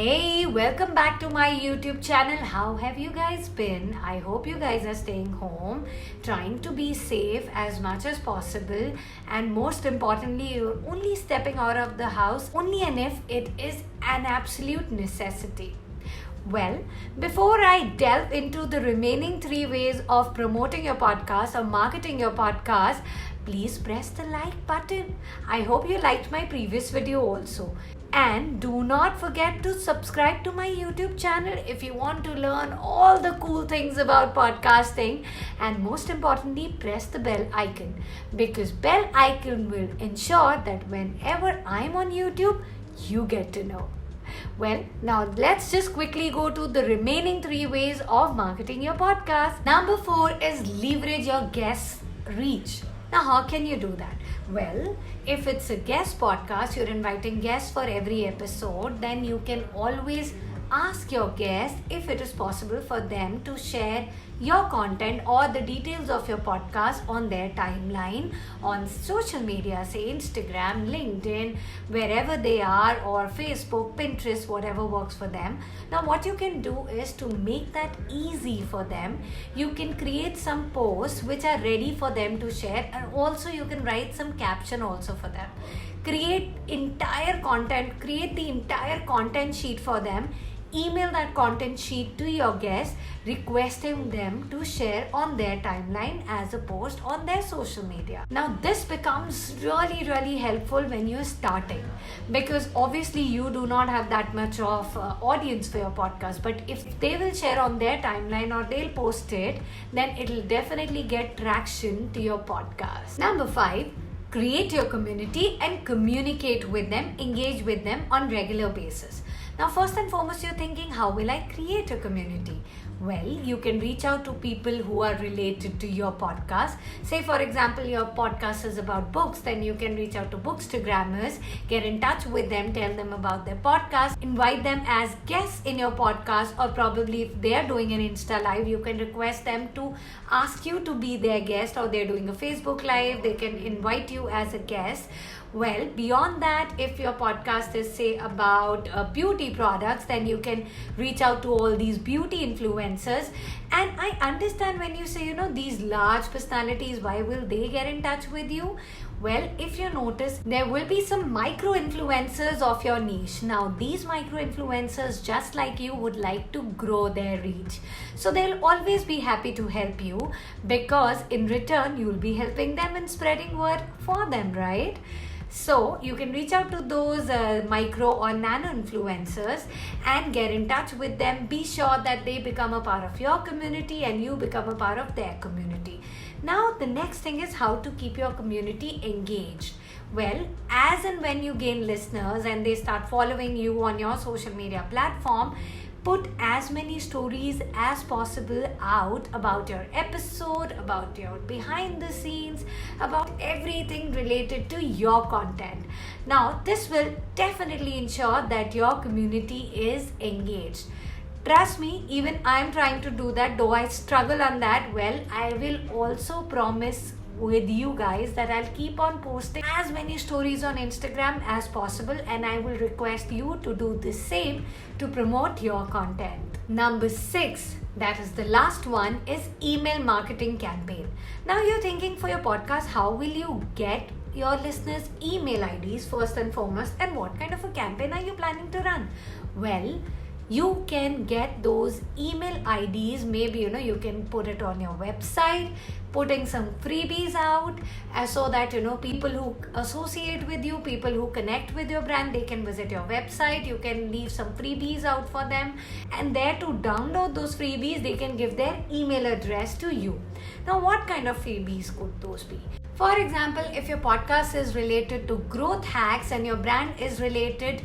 Hey, welcome back to my YouTube channel. How have you guys been? I hope you guys are staying home, trying to be safe as much as possible, and most importantly, you're only stepping out of the house only and if it is an absolute necessity. Well, before I delve into the remaining 3 ways of promoting your podcast or marketing your podcast, please press the like button. I hope you liked my previous video also. And do not forget to subscribe to my YouTube channel if you want to learn all the cool things about podcasting. And most importantly, press the bell icon, because bell icon will ensure that whenever I'm on YouTube, you get to know. Well, now let's just quickly go to the remaining 3 ways of marketing your podcast. Number 4 is leverage your guest's reach. Now, how can you do that? Well, if it's a guest podcast, you're inviting guests for every episode, then you can always ask your guests if it is possible for them to share your content or the details of your podcast on their timeline on social media, say Instagram, LinkedIn, wherever they are, or Facebook, Pinterest, whatever works for them. Now what you can do is to make that easy for them. You can create some posts which are ready for them to share, and also you can write some caption also for them. Create the entire content sheet for them. Email that content sheet to your guests, requesting them to share on their timeline as a post on their social media. Now this becomes really helpful when you're starting, because obviously you do not have that much of audience for your podcast, but if they will share on their timeline or they'll post it, then it'll definitely get traction to your podcast. Number 5, create your community and communicate with them, engage with them on regular basis. Now, first and foremost, you're thinking, how will I create a community? Well, you can reach out to people who are related to your podcast. Say, for example, your podcast is about books, then you can reach out to bookstagrammers, get in touch with them, tell them about their podcast, invite them as guests in your podcast, or probably if they're doing an Insta Live, you can request them to ask you to be their guest, or they're doing a Facebook Live, they can invite you as a guest. Well, beyond that, if your podcast is, say, about beauty products, then you can reach out to all these beauty influencers. And I understand when you say, these large personalities, why will they get in touch with you? Well, if you notice, there will be some micro influencers of your niche. Now, these micro influencers, just like you, would like to grow their reach. So they'll always be happy to help you, because in return, you'll be helping them and spreading word for them, right? So you can reach out to those micro or nano influencers and get in touch with them. Be sure that they become a part of your community and you become a part of their community. Now the next thing is how to keep your community engaged. Well, as and when you gain listeners and they start following you on your social media platform, put as many stories as possible out about your episode, about your behind the scenes, about everything related to your content. Now, this will definitely ensure that your community is engaged. Trust me, even I'm trying to do that, though I struggle on that. Well, I will also promise with you guys that I'll keep on posting as many stories on Instagram as possible, and I will request you to do the same to promote your content. Number 6, that is the last one, is email marketing campaign. Now you're thinking, for your podcast, how will you get your listeners' email IDs first and foremost, and what kind of a campaign are you planning to run? Well, you can get those email IDs. Maybe you can put it on your website, putting some freebies out, so that people who associate with you, people who connect with your brand, they can visit your website. You can leave some freebies out for them, and there to download those freebies, they can give their email address to you. Now, what kind of freebies could those be? For example, if your podcast is related to growth hacks and your brand is related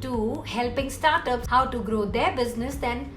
to helping startups how to grow their business, then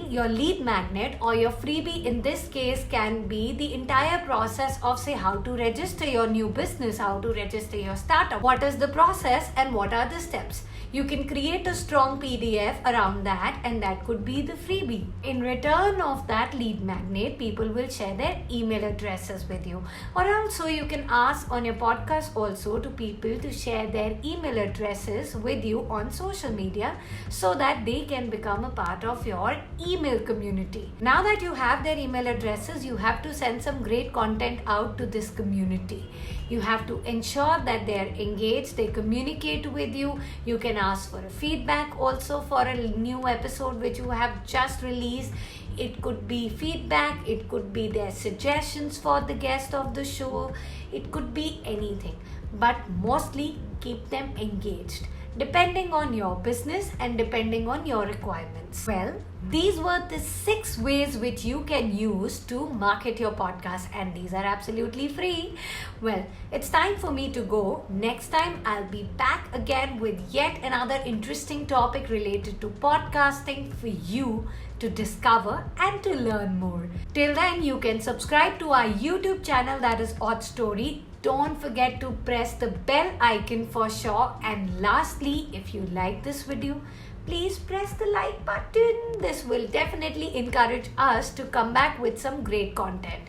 your lead magnet or your freebie in this case can be the entire process of, say, how to register your new business, how to register your startup, what is the process and what are the steps. You can create a strong PDF around that, and that could be the freebie. In return of that lead magnet, people will share their email addresses with you. Or also you can ask on your podcast also to people to share their email addresses with you on social media so that they can become a part of your email community. Now that you have their email addresses, you have to send some great content out to this community. You have to ensure that they are engaged, they communicate with you. You can ask for a feedback also for a new episode which you have just released. It could be feedback, it could be their suggestions for the guest of the show, it could be anything. But mostly keep them engaged, depending on your business and depending on your requirements. Well, these were the 6 ways which you can use to market your podcast, and these are absolutely free. Well, it's time for me to go. Next time I'll be back again with yet another interesting topic related to podcasting for you to discover and to learn more. Till then, you can subscribe to our YouTube channel, that is Odd Story. Don't forget to press the bell icon for sure. And lastly, if you like this video, please press the like button. This will definitely encourage us to come back with some great content.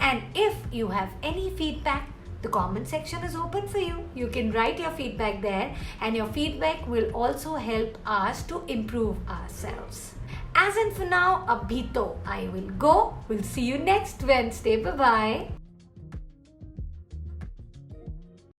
And if you have any feedback, the comment section is open for you. You can write your feedback there, and your feedback will also help us to improve ourselves. As in for now, abhi to I will go. We'll see you next Wednesday. Bye-bye.